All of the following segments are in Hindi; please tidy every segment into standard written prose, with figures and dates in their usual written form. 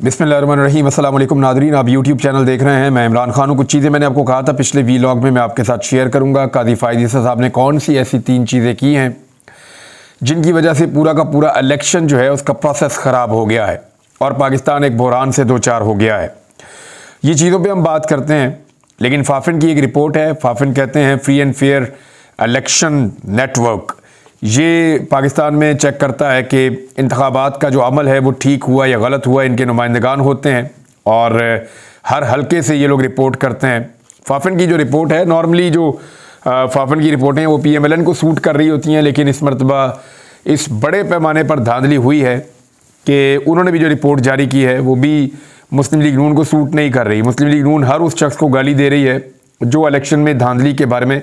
बिस्मिल्लाहिर्रहमानिर्रहीम। अस्सलाम वालेकुम नादरीन, आप यूट्यूब चैनल देख रहे हैं। मैं इमरान खान हूँ। कुछ चीज़ें मैंने आपको कहा था पिछले वीलॉग में मैं आपके साथ शेयर करूँगा। काजी फ़ायद ईसा साहब ने कौन सी ऐसी 3 चीज़ें की हैं जिनकी वजह से पूरा का पूरा इलेक्शन जो है उसका प्रोसेस ख़राब हो गया है और पाकिस्तान एक बहरान से दो चार हो गया है। ये चीज़ों पर हम बात करते हैं, लेकिन फाफिन की एक रिपोर्ट है। फाफिन कहते हैं free and fair election network, ये पाकिस्तान में चेक करता है कि इंतखाबात का जो अमल है वो ठीक हुआ या गलत हुआ। इनके नुमाइंदगान होते हैं और हर हल्के से ये लोग रिपोर्ट करते हैं। फाफिन की जो रिपोर्ट है, नॉर्मली जो फाफिन की रिपोर्टें वो PMLN को सूट कर रही होती हैं, लेकिन इस मरतबा इस बड़े पैमाने पर धांधली हुई है कि उन्होंने भी जो रिपोर्ट जारी की है वो भी मुस्लिम लीग नून को सूट नहीं कर रही। मुस्लिम लीग नून हर उस शख्स को गाली दे रही है जो इलेक्शन में धांधली के बारे में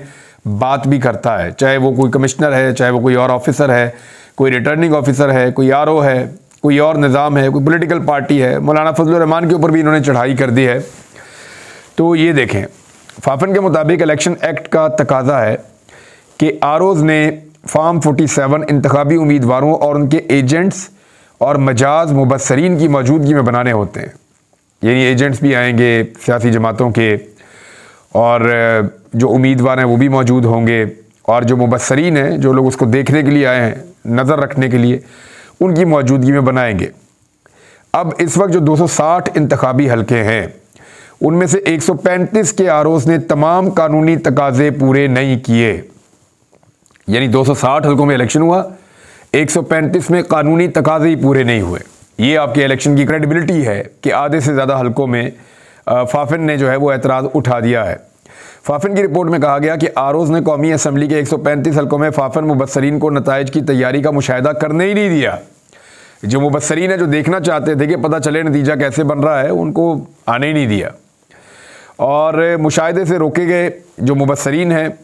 बात भी करता है, चाहे वो कोई कमिश्नर है, चाहे वो कोई और ऑफिसर है, कोई रिटर्निंग ऑफिसर है, कोई RO है, कोई और निज़ाम है, कोई पॉलिटिकल पार्टी है। मौलाना फजलुर रहमान के ऊपर भी इन्होंने चढ़ाई कर दी है। तो ये देखें, फाफिन के मुताबिक इलेक्शन एक्ट का तकाजा है कि ROs ने फॉर्म 47 इंतखाबी उम्मीदवारों और उनके एजेंट्स और मजाज मुबस्सरीन की मौजूदगी में बनाने होते हैं। यानी एजेंट्स भी आएंगे सियासी जमातों के, और जो उम्मीदवार हैं वो भी मौजूद होंगे, और जो मुबस्सरीन हैं, जो लोग उसको देखने के लिए आए हैं, नज़र रखने के लिए, उनकी मौजूदगी में बनाएंगे। अब इस वक्त जो 260 इंतखाबी हलके हैं उनमें से 135 के ROs ने तमाम कानूनी तकाजे पूरे नहीं किए। यानी 260 हलकों में इलेक्शन हुआ, 135 में कानूनी तकाजे ही पूरे नहीं हुए। ये आपके इलेक्शन की क्रेडिबिलिटी है कि आधे से ज़्यादा हलकों में फाफिन ने जो है वो एतराज़ उठा दिया है। फाफिन की रिपोर्ट में कहा गया कि ROs ने कौमी असम्बली के 135 हलकों में फाफिन मुबस्सरीन को नताइज की तैयारी का मुशाहिदा करने ही नहीं दिया। जो मुबस्सरीन है, जो देखना चाहते थे कि पता चले नतीजा कैसे बन रहा है, उनको आने ही नहीं दिया और मुशाहिदे से रोके गए। जो मुबस्सरीन हैं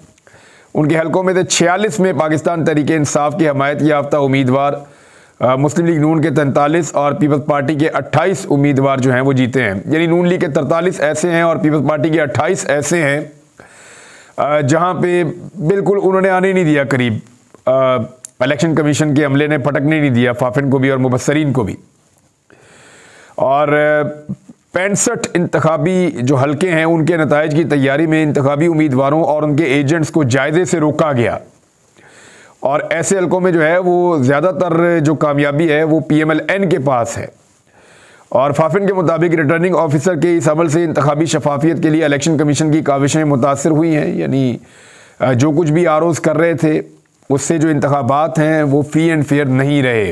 उनके हलकों में से 46 में पाकिस्तान तहरीक-ए-इंसाफ की हमायत याफ्ता उम्मीदवार, मुस्लिम लीग नून के 43 और पीपल्स पार्टी के 28 उम्मीदवार जो हैं वो जीते हैं। यानी नून लीग के 43 ऐसे हैं और पीपल्स पार्टी के 28 ऐसे हैं जहां पे बिल्कुल उन्होंने आने नहीं दिया करीब। इलेक्शन कमीशन के अमले ने फटकने नहीं दिया फाफिन को भी और मुबस्सरीन को भी। और 65 इंतखाबी जो हलके हैं उनके नताइज की तैयारी में इंतखाबी उम्मीदवारों और उनके एजेंट्स को जायजे से रोका गया, और ऐसे हलकों में जो है वो ज़्यादातर जो कामयाबी है वो PMLN के पास है। और फाफिन के मुताबिक रिटर्निंग ऑफिसर के इस अमल से इंतखाबी शफाफियत के लिए इलेक्शन कमीशन की काविशें मुतासर हुई हैं। यानी जो कुछ भी ROs कर रहे थे उससे जो इंतखाबात हैं वो फ्री एंड फेयर नहीं रहे।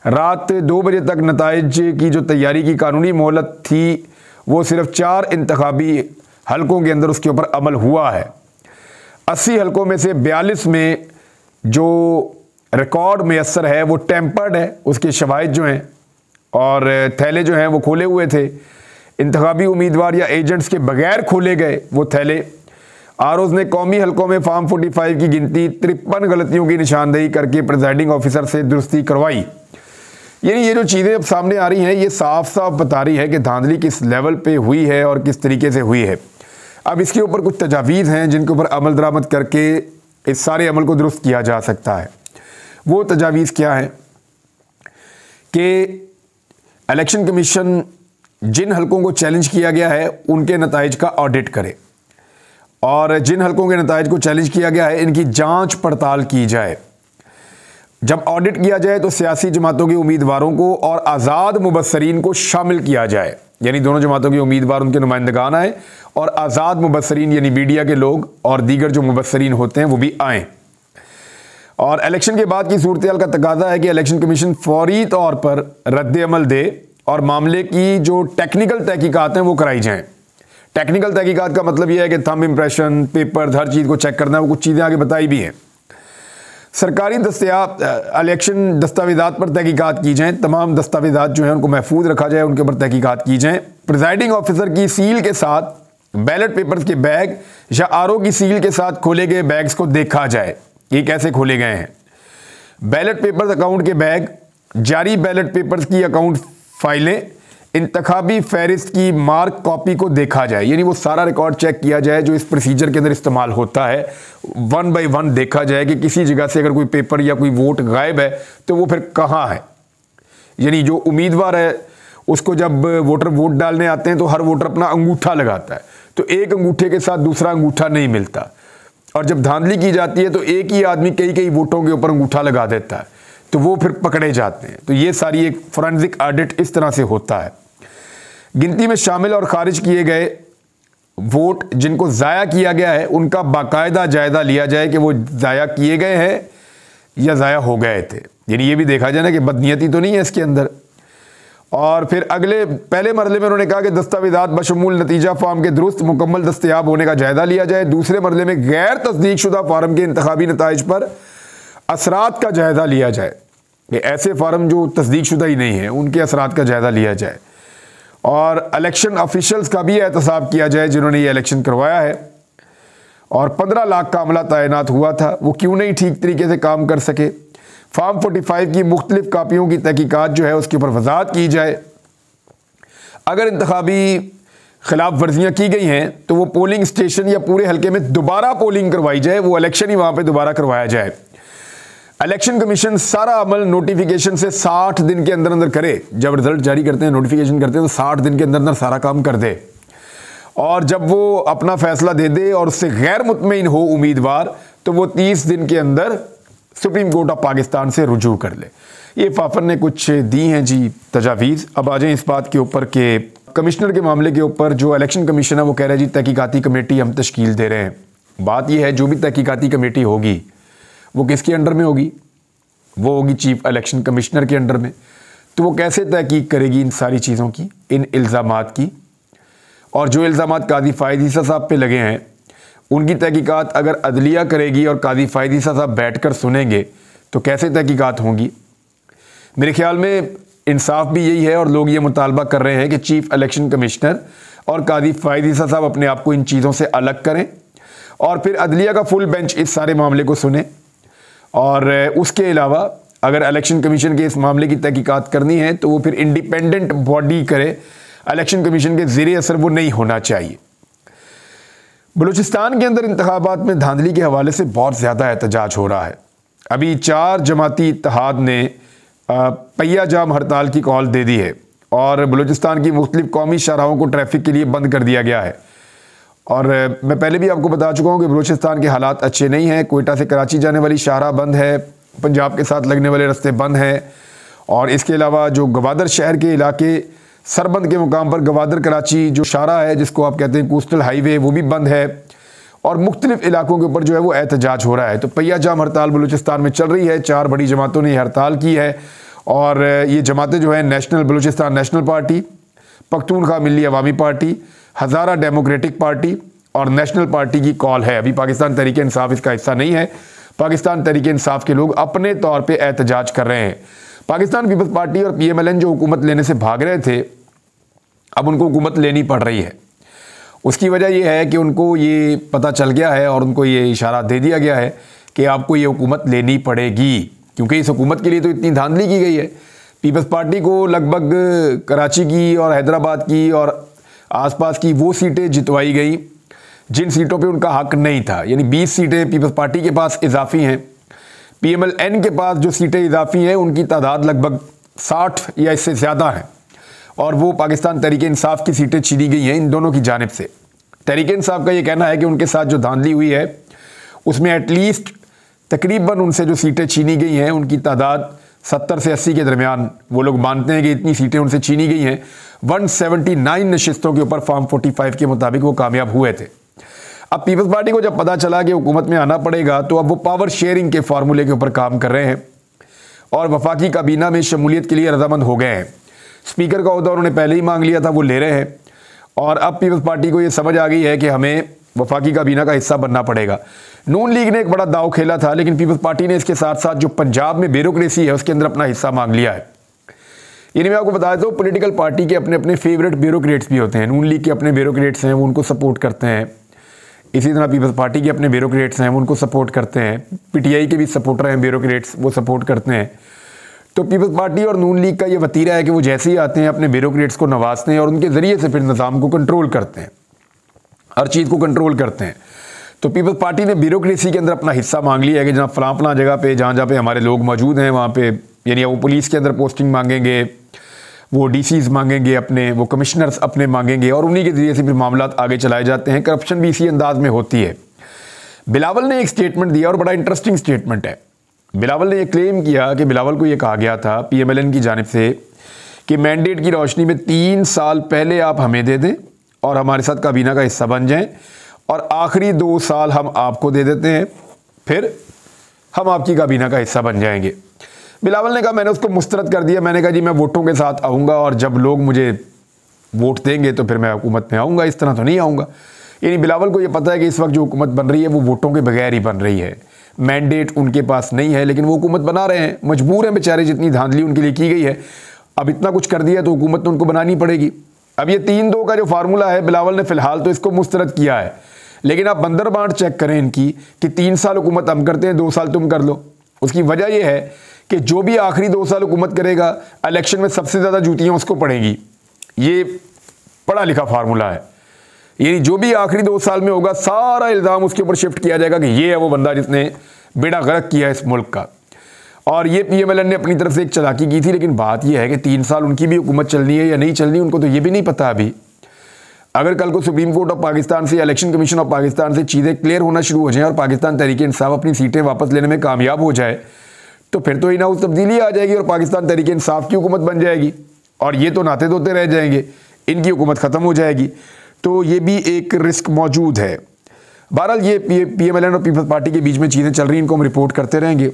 रात 2 बजे तक नताइज की जो तैयारी की कानूनी मोहलत थी वो सिर्फ 4 इंतखाबी हलकों के अंदर उसके ऊपर अमल हुआ है। 80 हलकों में से 42 में जो रिकॉर्ड मैसर है वो टेम्पर्ड है, उसके शवाहिद जो हैं और थैले जो हैं वो खोले हुए थे। इंतखाबी उम्मीदवार या एजेंट्स के बगैर खोले गए वो थैले। ROs ने कौमी हलकों में फॉर्म 45 की गिनती 53 गलतियों की निशानदेही करके प्रिजाइडिंग ऑफिसर से दुरुस्ती करवाई। यानी ये जो चीज़ें अब सामने आ रही हैं ये साफ साफ बता रही है कि धांधली किस लेवल पे हुई है और किस तरीके से हुई है। अब इसके ऊपर कुछ तजावीज़ हैं जिनके ऊपर अमल दरामद करके इस सारे अमल को दुरुस्त किया जा सकता है। वो तजावीज़ क्या है कि इलेक्शन कमीशन जिन हलकों को चैलेंज किया गया है उनके नताइज का ऑडिट करे, और जिन हलकों के नताइज को चैलेंज किया गया है इनकी जांच पड़ताल की जाए। जब ऑडिट किया जाए तो सियासी जमातों के उम्मीदवारों को और आज़ाद मुबस्सरीन को शामिल किया जाए। यानी दोनों जमातों के उम्मीदवार, उनके नुमाइंदगान आए, और आज़ाद मुबस्सरीन यानी मीडिया के लोग और दीगर जो मुबस्सरीन होते हैं वो भी आएँ। और इलेक्शन के बाद की सूरत हाल का तकाजा है कि इलेक्शन कमीशन फौरी तौर पर रद्द अमल दे और मामले की जो टेक्निकल तहकीकात हैं वो कराई जाएँ। टेक्निकल तहकीकात का मतलब यह है कि थंब इम्प्रेशन, पेपर्स, हर चीज़ को चेक करना है। वो कुछ चीज़ें आगे बताई भी हैं। सरकारी दस्तयाब इलेक्शन दस्तावेज़ात पर तहकीकात की जाएँ, तमाम दस्तावेज़ात जो हैं उनको महफूज रखा जाए, उनके ऊपर तहकीकात की जाएँ। प्रिजाइडिंग ऑफिसर की सील के साथ बैलेट पेपर्स के बैग या RO की सील के साथ खोले गए बैग्स को देखा जाए, ये कैसे खोले गए हैं। बैलेट पेपर्स अकाउंट के बैग, जारी बैलेट पेपर्स की अकाउंट फाइलें, इंतखाबी फहरिस्त की मार्क कॉपी को देखा जाए। यानी वो सारा रिकॉर्ड चेक किया जाए जो इस प्रोसीजर के अंदर इस्तेमाल होता है। 1 बाय 1 देखा जाए कि किसी जगह से अगर कोई पेपर या कोई वोट गायब है तो वो फिर कहाँ है। यानी जो उम्मीदवार है उसको जब वोटर वोट डालने आते हैं तो हर वोटर अपना अंगूठा लगाता है, तो एक अंगूठे के साथ दूसरा अंगूठा नहीं मिलता। और जब धांधली की जाती है तो एक ही आदमी कई कई वोटों के ऊपर अंगूठा लगा देता है, तो वो फिर पकड़े जाते हैं। तो ये सारी एक फोरेंसिक ऑडिट इस तरह से होता है। गिनती में शामिल और खारिज किए गए वोट जिनको ज़ाया किया गया है उनका बाकायदा जायज़ा लिया जाए कि वो ज़ाया किए गए हैं या ज़ाया हो गए थे, यानी ये भी देखा जाए ना कि बदनीयती तो नहीं है इसके अंदर। और फिर पहले मरले में उन्होंने कहा कि दस्तावेज़ात बशमूल नतीजा फार्म के दुरुस्त मुकम्मल दस्तयाब होने का जायज़ा लिया जाए। दूसरे मरले में गैर तस्दीक शुदा फार्म के इंतखाबी नताइज पर असरात का जायज़ा लिया जाए, कि ऐसे फार्म जो तस्दीक शुदा ही नहीं है उनके असरात का जायज़ा लिया जाए। और इलेक्शन ऑफिशल्स का भी एहतसाब किया जाए जिन्होंने ये इलेक्शन करवाया है। और 15 लाख का अमला तैनात हुआ था, वो क्यों नहीं ठीक तरीके से काम कर सके। फार्म 45 की मुख्तलिफ कापियों की तहकीकात जो है उसके ऊपर वजाहत की जाए। अगर इंतखाबी खिलाफ वर्जियाँ की गई हैं तो वो पोलिंग स्टेशन या पूरे हल्के में दोबारा पोलिंग करवाई जाए, वो इलेक्शन ही वहाँ पर दोबारा करवाया जाए। इलेक्शन कमीशन सारा अमल नोटिफिकेशन से 60 दिन के अंदर अंदर करे। जब रिजल्ट जारी करते हैं, नोटिफिकेशन करते हैं, तो 60 दिन के अंदर अंदर सारा काम कर दे। और जब वो अपना फैसला दे दे और उससे गैर मुतमईन हो उम्मीदवार, तो वो 30 दिन के अंदर सुप्रीम कोर्ट ऑफ पाकिस्तान से रुजू कर ले। ये फाफर ने कुछ दी हैं जी तजावीज़। अब आ जाएं इस बात के ऊपर कि कमिश्नर के मामले के ऊपर जो इलेक्शन कमीशन है वो कह रहा है जी तहकीकाती कमेटी हम तश्कील दे रहे हैं। बात यह है जो भी तहकीकाती कमेटी होगी वो किसके अंडर में होगी? वो होगी चीफ इलेक्शन कमिश्नर के अंडर में। तो वो कैसे तहकीक करेगी इन सारी चीज़ों की, इन इल्ज़ामात की? और जो इल्ज़ामात काजी फ़ायद ईसा साहब पे लगे हैं उनकी तहकीकात अगर अदलिया करेगी और काजी फ़ायद ईसा साहब बैठ कर सुनेंगे तो कैसे तहकीकात होंगी? मेरे ख्याल में इंसाफ भी यही है और लोग ये मुतालबा कर रहे हैं कि चीफ इलेक्शन कमिश्नर और काजी फ़ायद ईसा साहब अपने आप को इन चीज़ों से अलग करें और फिर अदलिया का फुल बेंच इस सारे मामले को सुने। और उसके अलावा अगर इलेक्शन कमीशन के इस मामले की तहकीकात करनी है तो वो फिर इंडिपेंडेंट बॉडी करे, इलेक्शन कमीशन के ज़ेरे असर वो नहीं होना चाहिए। बलूचिस्तान के अंदर इंतखाबात में धांधली के हवाले से बहुत ज़्यादा एहतजाज हो रहा है। अभी 4 जमाती इत्तेहाद ने पहिया जाम हड़ताल की कॉल दे दी है और बलूचिस्तान की मुख्तलिफ कौमी शाहराहों को ट्रैफिक के लिए बंद कर दिया गया है। और मैं पहले भी आपको बता चुका हूँ कि बलूचिस्तान के हालात अच्छे नहीं हैं। कोयटा से कराची जाने वाली शाहराह बंद है, पंजाब के साथ लगने वाले रास्ते बंद हैं और इसके अलावा जो गवादर शहर के इलाके सरबंद के मुकाम पर गवादर कराची जो शाहराह है जिसको आप कहते हैं कोस्टल हाईवे, वो भी बंद है और मुख्तलिफ इलाकों के ऊपर जो है वो एहतजाज हो रहा है। तो पहिया जाम हड़ताल बलूचिस्तान में चल रही है। 4 बड़ी जमातों ने हड़ताल की है और ये जमातें जो है national Balochistan national party, Pakhtunkhwa Milli Awami party, Hazara democratic party और नेशनल पार्टी की कॉल है। अभी पाकिस्तान तहरीक इंसाफ इसका हिस्सा नहीं है। पाकिस्तान तहरीक इंसाफ के लोग अपने तौर पे एहतजाज कर रहे हैं। पाकिस्तान पीपल्स पार्टी और PMLN जो हुकूमत लेने से भाग रहे थे, अब उनको हुकूमत लेनी पड़ रही है। उसकी वजह यह है कि उनको ये पता चल गया है और उनको ये इशारा दे दिया गया है कि आपको ये हुकूमत लेनी पड़ेगी, क्योंकि इस हुकूमत के लिए तो इतनी धांधली की गई है। पीपल्स पार्टी को लगभग कराची की और हैदराबाद की और आसपास की वो सीटें जितवाई गई जिन सीटों पे उनका हक नहीं था, यानी 20 सीटें पीपल्स पार्टी के पास इजाफी हैं। PMLN के पास जो सीटें इजाफी हैं उनकी तादाद लगभग 60 या इससे ज़्यादा है और वो पाकिस्तान तहरीक इंसाफ की सीटें छीनी गई हैं इन दोनों की जानिब से। तहरीक इंसाफ का ये कहना है कि उनके साथ जो धांधली हुई है उसमें एटलीस्ट तकरीबन उनसे जो सीटें छीनी गई हैं उनकी तादाद 70 से 80 के दरमियान वो लोग मानते हैं कि इतनी सीटें उनसे छीनी गई हैं। 179 नशिस्तों के ऊपर फॉर्म 45 के मुताबिक वो कामयाब हुए थे। अब पीपल्स पार्टी को जब पता चला कि हुकूमत में आना पड़ेगा तो अब वो पावर शेयरिंग के फार्मूले के ऊपर काम कर रहे हैं और वफाकी काबीना में शमूलियत के लिए रजामंद हो गए हैं। स्पीकर का ओहदा उन्होंने पहले ही मांग लिया था, वो ले रहे हैं और अब पीपल्स पार्टी को ये समझ आ गई है कि हमें वफाकी काबीना का हिस्सा बनना पड़ेगा। नून लीग ने एक बड़ा दाव खेला था लेकिन पीपल्स पार्टी ने इसके साथ साथ जो पंजाब में ब्यूरोक्रेसी है उसके अंदर अपना हिस्सा मांग लिया है। यानी मैं आपको बता देता हूँ पॉलिटिकल पार्टी के अपने अपने फेवरेट ब्यूरोक्रेट्स भी होते हैं। नून लीग के अपने ब्यूरोक्रेट्स हैं वो उनको सपोर्ट करते हैं, इसी तरह पीपल्स पार्टी के अपने ब्यूरोक्रेट्स हैं वो उनको सपोर्ट करते हैं, PTI के भी सपोर्टर हैं ब्यूरोक्रेट्स, वो सपोर्ट करते हैं। तो पीपल्स पार्टी और नून लीग का ये वतीरा है कि वो जैसे ही आते हैं अपने ब्यूरोक्रेट्स को नवाजते हैं और उनके ज़रिए से फिर निज़ाम को कंट्रोल करते हैं, हर चीज़ को कंट्रोल करते हैं। तो पीपल्स पार्टी ने ब्यूरोक्रेसी के अंदर अपना हिस्सा मांग लिया है कि जहाँ फलां जगह पे जहाँ पे हमारे लोग मौजूद हैं वहाँ पे, यानी वो पुलिस के अंदर पोस्टिंग मांगेंगे वो डीसीज मांगेंगे अपने, वो कमिश्नर्स अपने मांगेंगे और उन्हीं के ज़रिए से फिर मामला आगे चलाए जाते हैं। करप्शन भी इसी अंदाज में होती है। बिलावल ने एक स्टेटमेंट दिया और बड़ा इंटरेस्टिंग स्टेटमेंट है। बिलावल ने यह क्लेम किया कि बिलावल को यह कहा गया था PMLN की जानिब से कि मैंडेट की रोशनी में 3 साल पहले आप हमें दे दें और हमारे साथ काबीना का हिस्सा बन जाएं और आखिरी 2 साल हम आपको दे देते हैं, फिर हम आपकी काबीना का हिस्सा बन जाएंगे। बिलावल ने कहा, मैंने उसको मुस्तरद कर दिया। मैंने कहा जी मैं वोटों के साथ आऊँगा और जब लोग मुझे वोट देंगे तो फिर मैं हुकूमत में आऊँगा, इस तरह तो नहीं आऊँगा। यानी बिलावल को ये पता है कि इस वक्त जो हुकूमत बन रही है वो वोटों के बगैर ही बन रही है। मैंडेट उनके पास नहीं है लेकिन वो हुकूमत बना रहे हैं, मजबूर हैं बेचारे, जितनी धांधली उनके लिए की गई है। अब इतना कुछ कर दिया तो हुकूमत तो उनको बनानी पड़ेगी। अब ये 3-2 का जो फार्मूला है, बिलावल ने फिलहाल तो इसको मुस्तरद किया है, लेकिन आप बंदर बांट चेक करें इनकी कि 3 साल हुकूमत हम करते हैं, 2 साल तुम कर लो। उसकी वजह यह है कि जो भी आखिरी 2 साल हुकूमत करेगा, इलेक्शन में सबसे ज़्यादा जूतियाँ उसको पड़ेंगी। ये पढ़ा लिखा फार्मूला है। यानी जो भी आखिरी 2 साल में होगा, सारा इल्ज़ाम उसके ऊपर शिफ्ट किया जाएगा कि ये है वो बंदा जिसने बेड़ा गर्क किया इस मुल्क का। और ये PMLN ने अपनी तरफ से एक चालाकी की थी, लेकिन बात यह है कि 3 साल उनकी भी हुकूमत चलनी है या नहीं चलनी, उनको तो ये भी नहीं पता अभी। अगर कल को सुप्रीम कोर्ट ऑफ पाकिस्तान से, इलेक्शन कमीशन ऑफ पाकिस्तान से चीज़ें क्लियर होना शुरू हो जाएं और पाकिस्तान तहरीक इंसाफ अपनी सीटें वापस लेने में कामयाब हो जाए, तो फिर तो इन हाउस तब्दीली आ जाएगी और पाकिस्तान तहरीक इंसाफ की हुकूमत बन जाएगी और ये तो नाते धोते रह जाएंगे, इनकी हुकूमत ख़त्म हो जाएगी। तो ये भी एक रिस्क मौजूद है। बहरहाल ये PMLN और पीपल्स पार्टी के बीच में चीज़ें चल रही हैं, इनको हम रिपोर्ट करते रहेंगे।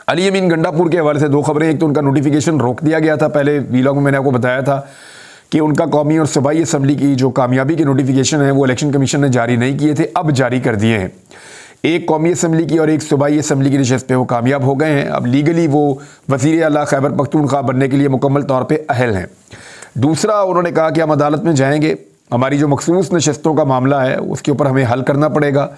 अली अमीन गंडापुर के हवाले से 2 खबरें। एक तो उनका नोटिफिकेशन रोक दिया गया था, पहले वीलॉग में मैंने आपको बताया था कि उनका कौमी और सूबाई असम्बली की जो कामयाबी के नोटिफिकेशन है वो इलेक्शन कमीशन ने जारी नहीं किए थे, अब जारी कर दिए हैं। एक कौमी असम्बली की और एक सूबाई असम्बली की नशस्त पे वो कामयाब हो गए हैं। अब लीगली वो वज़ीर आला खैबर पख्तूनख्वा बनने के लिए मुकम्मल तौर पर अहल हैं। दूसरा, उन्होंने कहा कि हम अदालत में जाएंगे, हमारी जो मखसूस नशस्तों का मामला है उसके ऊपर हमें हल करना पड़ेगा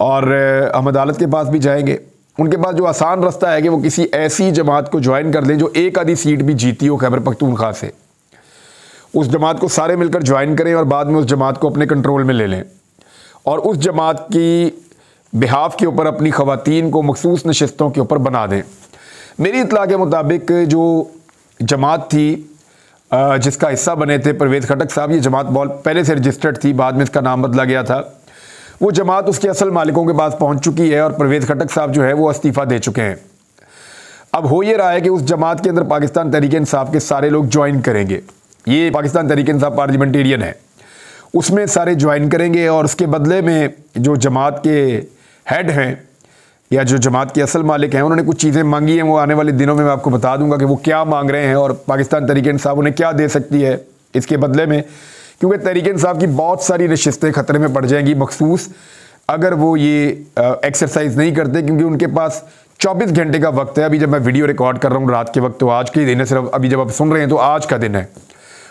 और हम अदालत के पास भी जाएंगे। उनके पास जो आसान रास्ता है कि वो किसी ऐसी जमात को ज्वाइन कर लें जो एक आधी सीट भी जीती हो खैबर पख्तूनख्वा से, उस जमात को सारे मिलकर ज्वाइन करें और बाद में उस जमात को अपने कंट्रोल में ले लें और उस जमात की बिहाफ के ऊपर अपनी ख़वातीन को मखसूस नशस्तों के ऊपर बना दें। मेरी इत्तला के मुताबिक जो जमात थी जिसका हिस्सा बने थे परवेज़ खटक साहब, ये जमात बहुत पहले से रजिस्टर्ड थी, बाद में इसका नाम बदला गया था। वो जमात उसके असल मालिकों के पास पहुंच चुकी है और परवेज़ खटक साहब जो है वो इस्तीफ़ा दे चुके हैं। अब हो ये रहा है कि उस जमात के अंदर पाकिस्तान तहरीक इंसाफ के सारे लोग ज्वाइन करेंगे। ये पाकिस्तान तहरीक इंसाफ पार्लियामेंटेरियन है, उसमें सारे ज्वाइन करेंगे और उसके बदले में जो जमात के हेड हैं या जो जमात के असल मालिक हैं उन्होंने कुछ चीज़ें मांगी हैं। वो आने वाले दिनों में मैं आपको बता दूंगा कि वो क्या मांग रहे हैं और पाकिस्तान तहरीक इंसाफ उन्हें क्या दे सकती है इसके बदले में, क्योंकि तहरीक इंसाफ की बहुत सारी नशिस्तें ख़तरे में पड़ जाएंगी मखसूस अगर वो ये एक्सरसाइज नहीं करते, क्योंकि उनके पास 24 घंटे का वक्त है। अभी जब मैं वीडियो रिकॉर्ड कर रहा हूँ रात के वक्त, तो आज के दिन है, सिर्फ अभी जब आप सुन रहे हैं तो आज का दिन है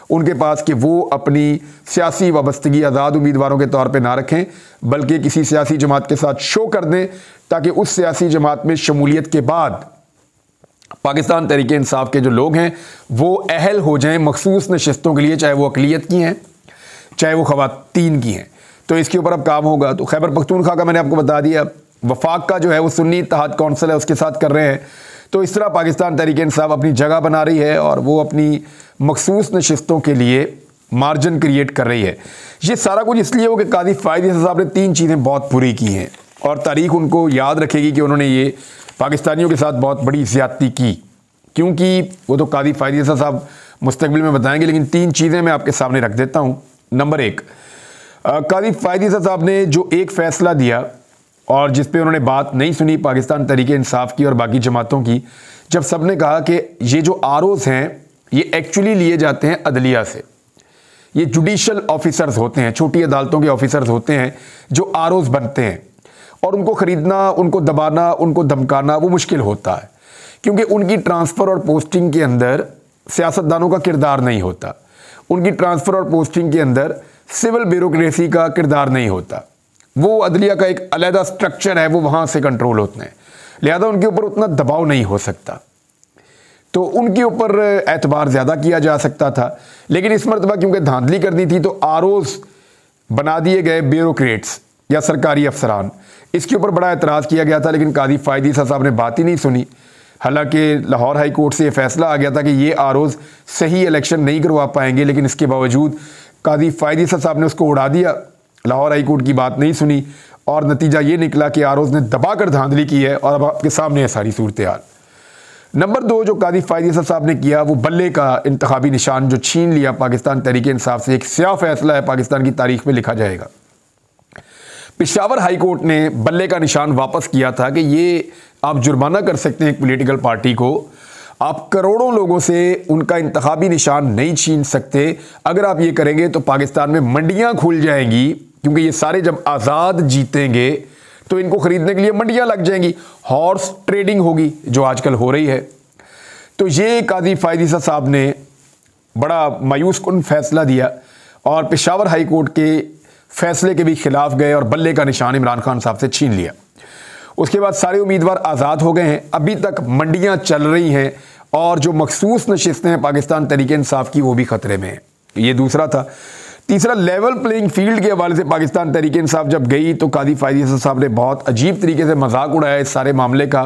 उनके पास कि वो अपनी सियासी वाबस्तगी आज़ाद उम्मीदवारों के तौर पे ना रखें, बल्कि किसी सियासी जमात के साथ शो कर दें ताकि उस सियासी जमात में शमूलियत के बाद पाकिस्तान तहरीक इंसाफ के जो लोग हैं वो अहल हो जाएं मखसूस नशस्तों के लिए, चाहे वो अक़लियत की हैं चाहे वो ख़वातीन की हैं। तो इसके ऊपर अब काम होगा। तो खैबर पख्तूनख्वा का मैंने आपको बता दिया, वफाक का जो है वो सुन्नी इत्तेहाद कौंसिल है उसके साथ कर रहे हैं। तो इस तरह पाकिस्तान तहरीक इंसाफ अपनी जगह बना रही है और वो अपनी मखसूस नशिस्तों के लिए मार्जिन क्रिएट कर रही है। ये सारा कुछ इसलिए हो कि कादी फ़ायदी साहब ने 3 चीज़ें बहुत बुरी की हैं और तारीख उनको याद रखेगी कि उन्होंने ये पाकिस्तानियों के साथ बहुत बड़ी ज़्यादती की, क्योंकि वो तो कादी फ़ायदी साहब मुस्तकबिल में बताएंगे, लेकिन 3 चीज़ें मैं आपके सामने रख देता हूँ। नंबर 1, कादी फ़ायदी साहब ने जो एक फ़ैसला दिया और जिस पे उन्होंने बात नहीं सुनी पाकिस्तान तहरीक इंसाफ की और बाकी जमातों की, जब सब ने कहा कि ये जो आरओज़ हैं ये एक्चुअली लिए जाते हैं अदलिया से, ये जुडिशल ऑफिसर्स होते हैं, छोटी अदालतों के ऑफिसर्स होते हैं जो आरओज़ बनते हैं और उनको ख़रीदना, उनको दबाना, उनको धमकाना वो मुश्किल होता है, क्योंकि उनकी ट्रांसफ़र और पोस्टिंग के अंदर सियासतदानों का किरदार नहीं होता, उनकी ट्रांसफ़र और पोस्टिंग के अंदर सिविल ब्यूरोक्रेसी का किरदार नहीं होता। वो अदलिया का एक अलहदा स्ट्रक्चर है, वो वहाँ से कंट्रोल होते हैं, लिहाजा उनके ऊपर उतना दबाव नहीं हो सकता, तो उनके ऊपर एतबार ज़्यादा किया जा सकता था। लेकिन इस मरतबा क्योंकि धांधली करनी थी तो आरओज़ बना दिए गए ब्यूरोक्रेट्स या सरकारी अफसरान, इसके ऊपर बड़ा एतराज़ किया गया था, लेकिन कादी फ़ायदी साहब ने बात ही नहीं सुनी। हालांकि लाहौर हाई कोर्ट से ये फैसला आ गया था कि ये आरओज़ सही इलेक्शन नहीं करवा पाएंगे, लेकिन इसके बावजूद कादी फ़ायद ईसा साहब ने उसको उड़ा दिया, लाहौर हाई कोर्ट की बात नहीं सुनी और नतीजा ये निकला कि आरओज़ ने दबाकर धांधली की है और अब आपके सामने है सारी सूरत हाल। नंबर 2 जो कादी फ़ायद ईसा साहब ने किया वो बल्ले का इंतखाबी निशान जो छीन लिया पाकिस्तान तहरीक इंसाफ से, एक स्याह फैसला है, पाकिस्तान की तारीख में लिखा जाएगा। पेशावर हाई कोर्ट ने बल्ले का निशान वापस किया था कि ये आप जुर्माना कर सकते हैं एक पॉलिटिकल पार्टी को, आप करोड़ों लोगों से उनका इंतखाबी निशान नहीं छीन सकते। अगर आप ये करेंगे तो पाकिस्तान में मंडियां खुल जाएंगी, क्योंकि ये सारे जब आज़ाद जीतेंगे तो इनको ख़रीदने के लिए मंडियां लग जाएंगी, हॉर्स ट्रेडिंग होगी जो आजकल हो रही है। तो ये कादी फ़ायद ईसा साहब ने बड़ा मायूस कुन फैसला दिया और पेशावर हाई कोर्ट के फैसले के भी खिलाफ गए और बल्ले का निशान इमरान खान साहब से छीन लिया। उसके बाद सारे उम्मीदवार आज़ाद हो गए हैं, अभी तक मंडियां चल रही हैं और जो मखसूस नशिस्तें हैं पाकिस्तान तहरीक इंसाफ की वो भी ख़तरे में हैं। ये दूसरा था। तीसरा, लेवल प्लेइंग फील्ड के हवाले से पाकिस्तान तहरीक इंसाफ जब गई तो कादी फ़ायद ईसा साहब ने बहुत अजीब तरीके से मजाक उड़ाया इस सारे मामले का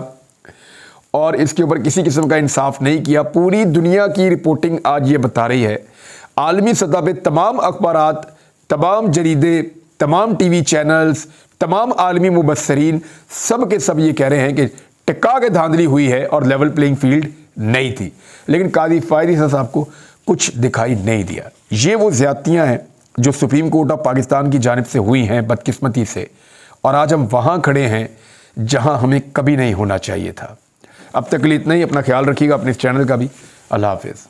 और इसके ऊपर किसी किस्म का इंसाफ नहीं किया। पूरी दुनिया की रिपोर्टिंग आज ये बता रही है, आलमी सतह पे तमाम अखबारात, तमाम जरीदे, तमाम टीवी चैनल्स, तमाम आलमी मुबस्सरीन सब के सब ये कह रहे हैं कि टिक्का के धांधली हुई है और लेवल प्लेइंग फील्ड नहीं थी, लेकिन कादी फ़ायद ईसा साहब को कुछ दिखाई नहीं दिया। ये वो ज़्यादतियाँ हैं जो सुप्रीम कोर्ट ऑफ पाकिस्तान की जानिब से हुई हैं बदकिस्मती से, और आज हम वहाँ खड़े हैं जहाँ हमें कभी नहीं होना चाहिए था। अब तक के लिए इतना ही। अपना ख्याल रखिएगा, अपने इस चैनल का भी। अल्लाह हाफिज़।